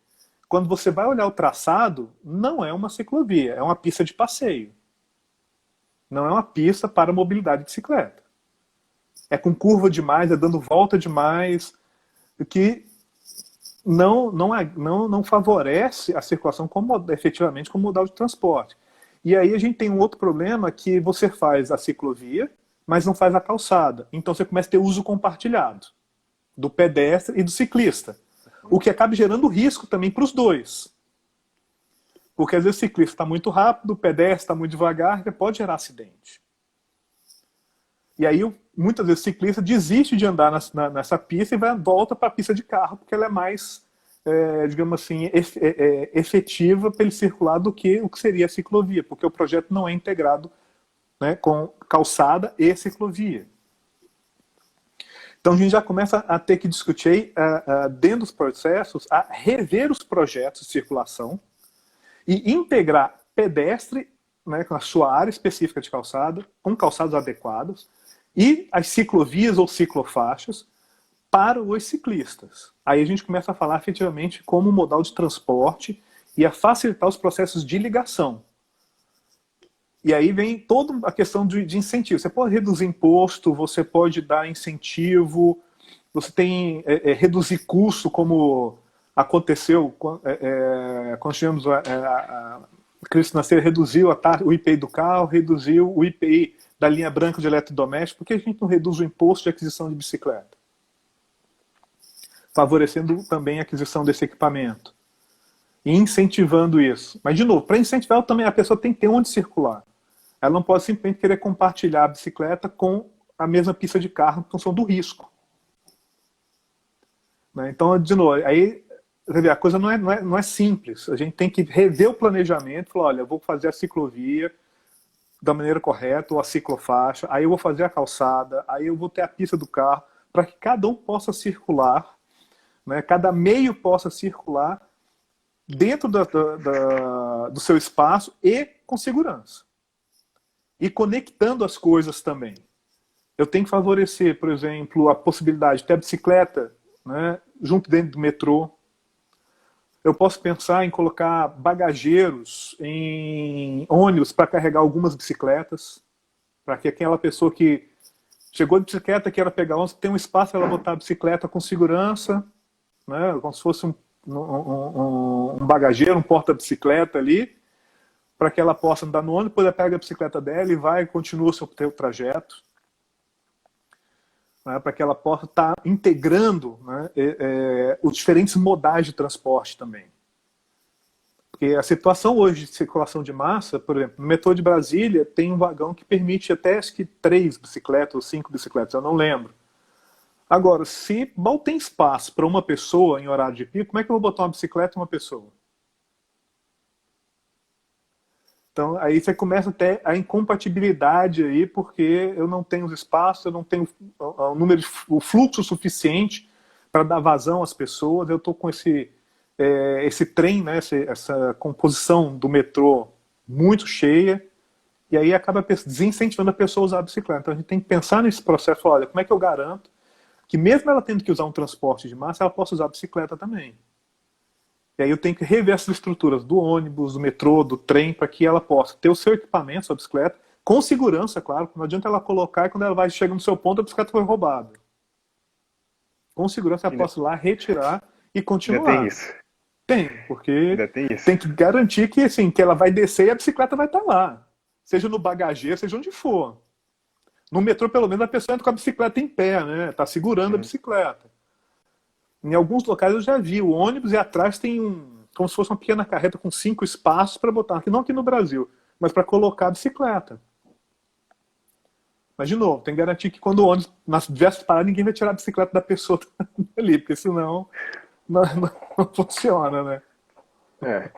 Quando você vai olhar o traçado, não é uma ciclovia, é uma pista de passeio. Não é uma pista para mobilidade de bicicleta. É com curva demais, é dando volta demais, o que não favorece a circulação efetivamente como modal de transporte. E aí a gente tem um outro problema que você faz a ciclovia, mas não faz a calçada. Então você começa a ter uso compartilhado do pedestre e do ciclista. O que acaba gerando risco também para os dois. Porque às vezes o ciclista está muito rápido, o pedestre está muito devagar, que pode gerar acidente. E aí muitas vezes o ciclista desiste de andar nessa pista e volta para a pista de carro, porque ela é mais, digamos assim, efetiva para ele circular do que o que seria a ciclovia, porque o projeto não é integrado, né, com calçada e ciclovia. Então a gente já começa a ter que discutir dentro dos processos, a rever os projetos de circulação e integrar pedestre né, com a sua área específica de calçada, com calçados adequados, e as ciclovias ou ciclofaixas para os ciclistas. Aí a gente começa a falar efetivamente como modal de transporte e a facilitar os processos de ligação. E aí vem toda a questão de incentivo. Você pode reduzir imposto, você pode dar incentivo, você tem reduzir custo, como aconteceu quando tivemos a crise financeira, reduziu o IPI do carro, reduziu o IPI da linha branca de eletrodoméstico. Por que a gente não reduz o imposto de aquisição de bicicleta? Favorecendo também a aquisição desse equipamento. E incentivando isso. Mas, de novo, para incentivar também, a pessoa tem que ter onde circular. Ela não pode simplesmente querer compartilhar a bicicleta com a mesma pista de carro em função do risco. Né? Então, de novo, aí a coisa não é simples. A gente tem que rever o planejamento, falar, olha, eu vou fazer a ciclovia da maneira correta, ou a ciclofaixa, aí eu vou fazer a calçada, aí eu vou ter a pista do carro, para que cada um possa circular, né, cada meio possa circular dentro do seu espaço e com segurança. E conectando as coisas também. Eu tenho que favorecer, por exemplo, a possibilidade de ter a bicicleta, né, junto dentro do metrô. Eu posso pensar em colocar bagageiros em ônibus para carregar algumas bicicletas, para que aquela pessoa que chegou de bicicleta, queira pegar ônibus, tem um espaço para ela botar a bicicleta com segurança, né, como se fosse um bagageiro, um porta-bicicleta ali, para que ela possa andar no ônibus, depois ela pega a bicicleta dela e vai e continua o seu trajeto. Né, para que ela possa estar integrando, né, os diferentes modais de transporte também. Porque a situação hoje de circulação de massa, por exemplo, no metrô de Brasília tem um vagão que permite até acho que 3 bicicletas ou 5 bicicletas, eu não lembro. Agora, se mal tem espaço para uma pessoa em horário de pico, como é que eu vou botar uma bicicleta em uma pessoa? Então, aí você começa a ter a incompatibilidade aí, porque eu não tenho os espaços, eu não tenho o fluxo suficiente para dar vazão às pessoas, eu estou com esse trem, né, essa composição do metrô muito cheia, e aí acaba desincentivando a pessoa a usar a bicicleta. Então a gente tem que pensar nesse processo, olha, como é que eu garanto que mesmo ela tendo que usar um transporte de massa, ela possa usar a bicicleta também. E aí eu tenho que rever essas estruturas do ônibus, do metrô, do trem, para que ela possa ter o seu equipamento, sua bicicleta, com segurança, claro, não adianta ela colocar e quando ela vai chegar no seu ponto, a bicicleta foi roubada. Com segurança ela possa ir lá, retirar e continuar. Ainda tem isso. Tem, porque Ainda tem isso. tem que garantir que, assim, que ela vai descer e a bicicleta vai estar lá. Seja no bagageiro, seja onde for. No metrô, pelo menos, a pessoa entra com a bicicleta em pé, né? Está segurando a bicicleta. Em alguns locais eu já vi o ônibus e atrás tem como se fosse uma pequena carreta com 5 espaços para botar, não aqui no Brasil, mas para colocar a bicicleta. Mas, de novo, tem que garantir que quando o ônibus, nas diversas paradas, ninguém vai tirar a bicicleta da pessoa ali, porque senão não funciona, né? É.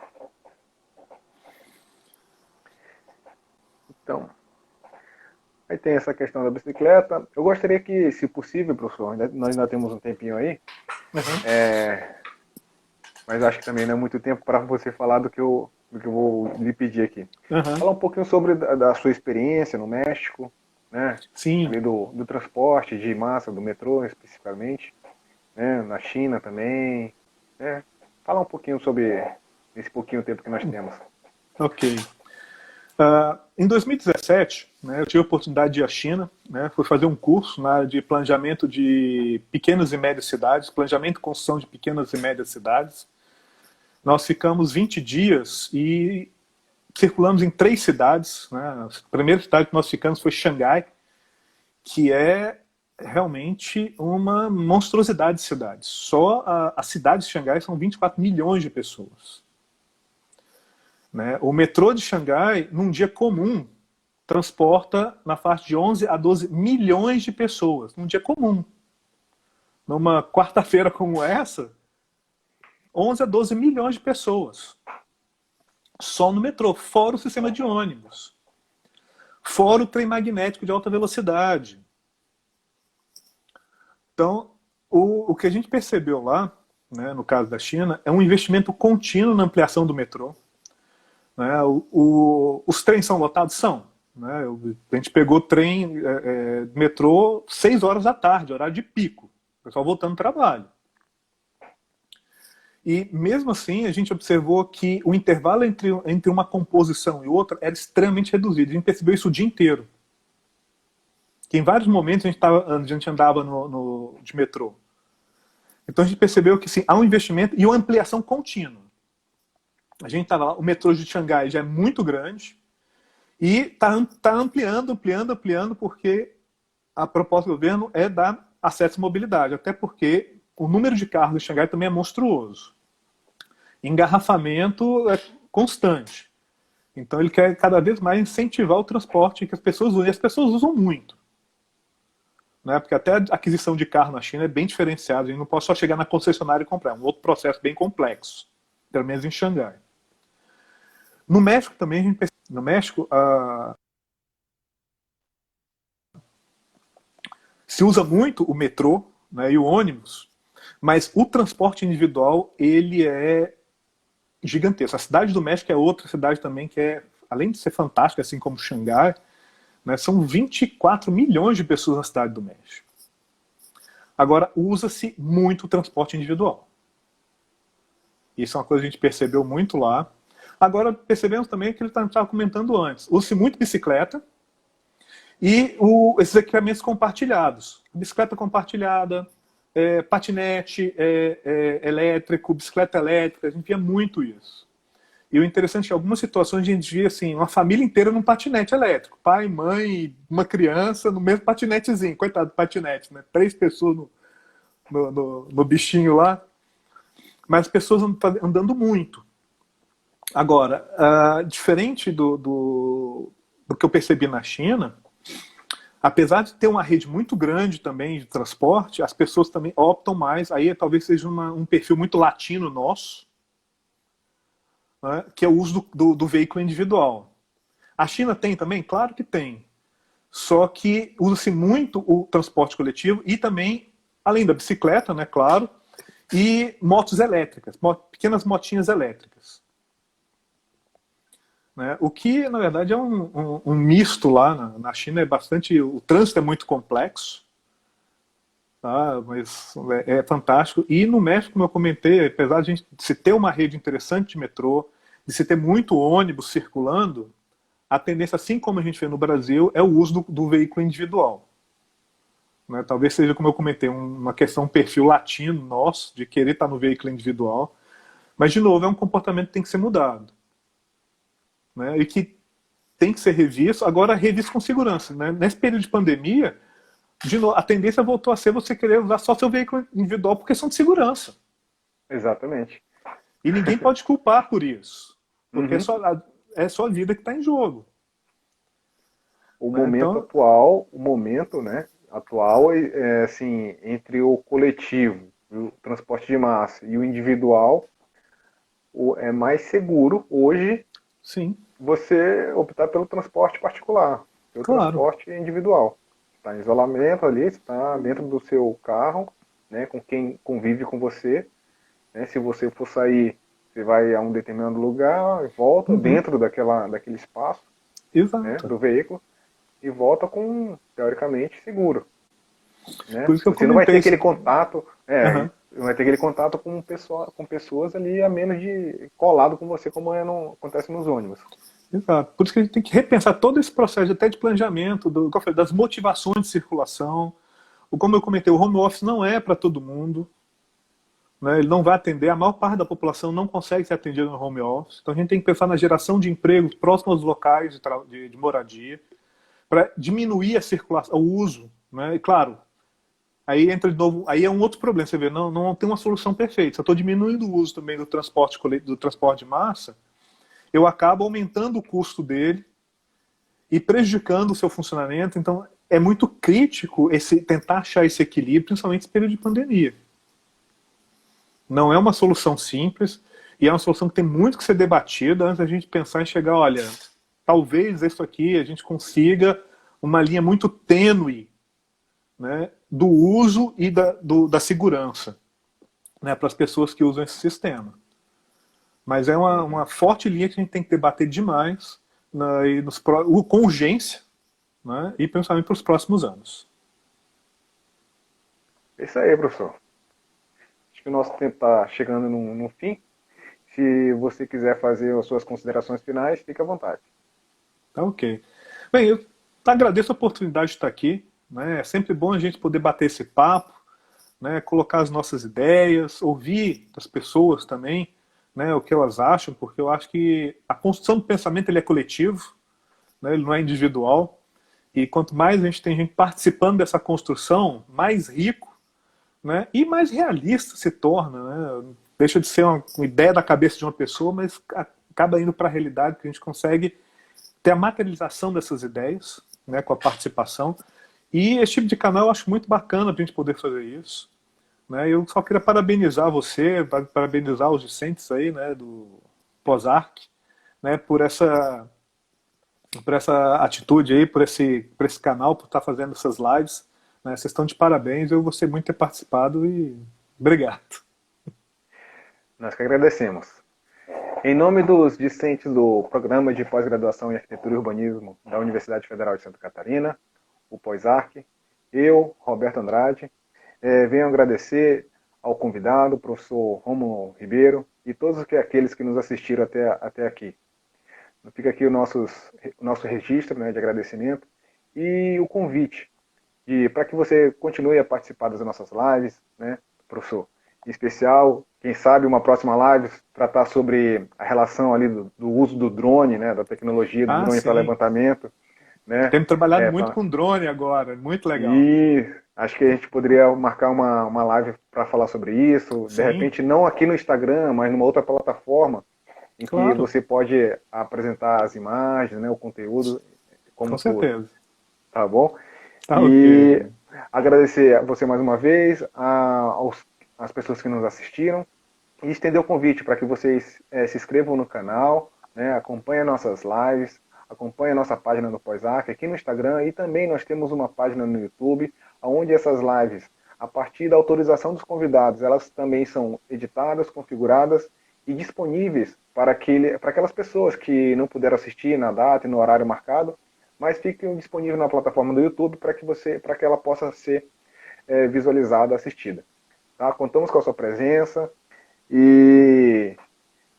Então, aí tem essa questão da bicicleta. Eu gostaria que, se possível, professor, nós ainda temos um tempinho aí, mas acho que também não é muito tempo para você falar do que eu vou lhe pedir aqui. Falar um pouquinho sobre da sua experiência no México, né? Sim. Ali do transporte de massa, do metrô especificamente, né? Na China também, né? Falar um pouquinho sobre esse pouquinho tempo que nós temos. Ok. Em 2017, né, eu tive a oportunidade de ir à China, né, fui fazer um curso na área de planejamento de pequenas e médias cidades, planejamento e construção de pequenas e médias cidades. Nós ficamos 20 dias e circulamos em 3 cidades. Né. A primeira cidade que nós ficamos foi Xangai, que é realmente uma monstruosidade de cidade. Só a cidade de Xangai são 24 milhões de pessoas. Né? O metrô de Xangai, num dia comum, transporta na faixa de 11 a 12 milhões de pessoas, num dia comum. Numa quarta-feira como essa, 11 a 12 milhões de pessoas. Só no metrô, fora o sistema de ônibus. Fora o trem magnético de alta velocidade. Então, o que a gente percebeu lá, né, no caso da China, é um investimento contínuo na ampliação do metrô. Né? Os trens são lotados? São. Né? A gente pegou trem, metrô, 6 horas da tarde, horário de pico. O pessoal voltando do trabalho. E mesmo assim, a gente observou que o intervalo entre uma composição e outra era extremamente reduzido. A gente percebeu isso o dia inteiro. Que em vários momentos a gente andava de metrô. Então a gente percebeu que sim, há um investimento e uma ampliação contínua. A gente estava lá, o metrô de Xangai já é muito grande e está ampliando, porque a proposta do governo é dar acesso à mobilidade, até porque o número de carros em Xangai também é monstruoso. Engarrafamento é constante. Então ele quer cada vez mais incentivar o transporte que as pessoas usam, e as pessoas usam muito. Né? Porque até a aquisição de carro na China é bem diferenciada, a gente não pode só chegar na concessionária e comprar, é um outro processo bem complexo, pelo menos em Xangai. No México também, no México, se usa muito o metrô, né, e o ônibus, mas o transporte individual, ele é gigantesco. A cidade do México é outra cidade também que é, além de ser fantástica, assim como Xangai, né, são 24 milhões de pessoas na cidade do México. Agora, usa-se muito o transporte individual. Isso é uma coisa que a gente percebeu muito lá. Agora, percebemos também que ele estava comentando antes. Usa-se muito bicicleta e esses equipamentos compartilhados. Bicicleta compartilhada, patinete elétrico, bicicleta elétrica, a gente via muito isso. E o interessante é que em algumas situações a gente via assim, uma família inteira num patinete elétrico. Pai, mãe, uma criança no mesmo patinetezinho. Coitado do patinete, né? 3 pessoas no bichinho lá. Mas as pessoas andando muito. Agora, diferente do que eu percebi na China, apesar de ter uma rede muito grande também de transporte, as pessoas também optam mais, aí talvez seja um perfil muito latino nosso, né, que é o uso do veículo individual. A China tem também? Claro que tem. Só que usa-se muito o transporte coletivo e também, além da bicicleta, né, claro, e motos elétricas, pequenas motinhas elétricas. Né? O que, na verdade, é um misto lá na China, o trânsito é muito complexo, tá? Mas é fantástico. E no México, como eu comentei, apesar de se ter uma rede interessante de metrô, de se ter muito ônibus circulando, a tendência, assim como a gente vê no Brasil, é o uso do veículo individual. Né? Talvez seja, como eu comentei, uma questão, um perfil latino nosso, de querer estar no veículo individual. Mas, de novo, é um comportamento que tem que ser mudado. Né? E que tem que ser revisto, agora revisto com segurança. Né? Nesse período de pandemia, de novo, a tendência voltou a ser você querer usar só seu veículo individual por questão de segurança. Exatamente. E ninguém pode culpar por isso. Porque é só a vida que está em jogo. O momento atual é assim, entre o coletivo, o transporte de massa e o individual, é mais seguro hoje. Sim. Você optar pelo transporte particular, pelo transporte individual. Está em isolamento ali, está dentro do seu carro, né, com quem convive com você. Né, se você for sair, você vai a um determinado lugar, volta dentro daquele espaço, né, do veículo e volta teoricamente, seguro. Né? Por isso que você não vai ter aquele contato, não vai ter aquele contato com pessoas ali a menos de colado com você, como acontece nos ônibus. Exato. Por isso que a gente tem que repensar todo esse processo até de planejamento, das motivações de circulação. Como eu comentei, o home office não é para todo mundo. Né? Ele não vai atender, a maior parte da população não consegue ser atendida no home office. Então a gente tem que pensar na geração de empregos próximos aos locais de moradia, para diminuir a circulação, o uso. Né? E claro, aí entra de novo, aí é um outro problema, você vê, não tem uma solução perfeita. Se eu estou diminuindo o uso também do transporte de massa, eu acabo aumentando o custo dele e prejudicando o seu funcionamento. Então, é muito crítico tentar achar esse equilíbrio, principalmente nesse período de pandemia. Não é uma solução simples e é uma solução que tem muito que ser debatida antes da gente pensar em chegar, olha, talvez isso aqui a gente consiga uma linha muito tênue, né, do uso e da segurança, né, para as pessoas que usam esse sistema. Mas é uma forte linha que a gente tem que debater demais e com urgência, né, e principalmente para os próximos anos. É isso aí, professor. Acho que o nosso tempo está chegando no fim. Se você quiser fazer as suas considerações finais, fique à vontade. Tá ok. Bem, eu agradeço a oportunidade de estar aqui. Né? É sempre bom a gente poder bater esse papo, né? Colocar as nossas ideias, ouvir das pessoas também, né? O que elas acham, porque eu acho que a construção do pensamento ele é coletivo, né? Ele não é individual. E quanto mais a gente tem gente participando dessa construção, mais rico, né? E mais realista se torna. Né? Deixa de ser uma ideia da cabeça de uma pessoa, mas acaba indo para a realidade, que a gente consegue ter a materialização dessas ideias, né, com a participação. E esse tipo de canal eu acho muito bacana a gente poder fazer isso. Né? Eu só queria parabenizar você, parabenizar os discentes aí, né, do POSARC, né, por essa atitude aí, por esse canal, por estar fazendo essas lives. Né? Vocês estão de parabéns, eu gostei muito de ter participado e obrigado. Nós que agradecemos. Em nome dos discentes do Programa de Pós-Graduação em Arquitetura e Urbanismo da Universidade Federal de Santa Catarina, o POSARC, eu, Roberto Andrade, venho agradecer ao convidado, o professor Romulo Ribeiro, e todos aqueles que nos assistiram até aqui. Fica aqui o nosso registro, né, de agradecimento e o convite para que você continue a participar das nossas lives, né, professor? Em especial, quem sabe uma próxima live tratar sobre a relação ali do uso do drone, né, da tecnologia do Ah, drone para sim. levantamento, né? Temos trabalhado É, muito com drone agora, muito legal. e acho que a gente poderia marcar uma live para falar sobre isso, de Sim, repente não aqui no Instagram, mas numa outra plataforma em que claro, você pode apresentar as imagens, né, o conteúdo como com um todo, certeza. tá bom? Tá E ok. agradecer a você mais uma vez, às pessoas que nos assistiram, e estender o convite para que vocês se inscrevam no canal, né, acompanhem nossas lives, acompanhem a nossa página no POSARC aqui no Instagram, e também nós temos uma página no YouTube, onde essas lives, a partir da autorização dos convidados, elas também são editadas, configuradas e disponíveis para aquelas pessoas que não puderam assistir na data e no horário marcado, mas fiquem disponíveis na plataforma do YouTube para que ela possa ser visualizada, assistida. Tá? Contamos com a sua presença e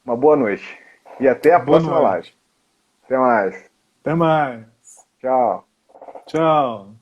uma boa noite. E até a Boa próxima live. noite. Até mais. Até mais. Tchau. Tchau.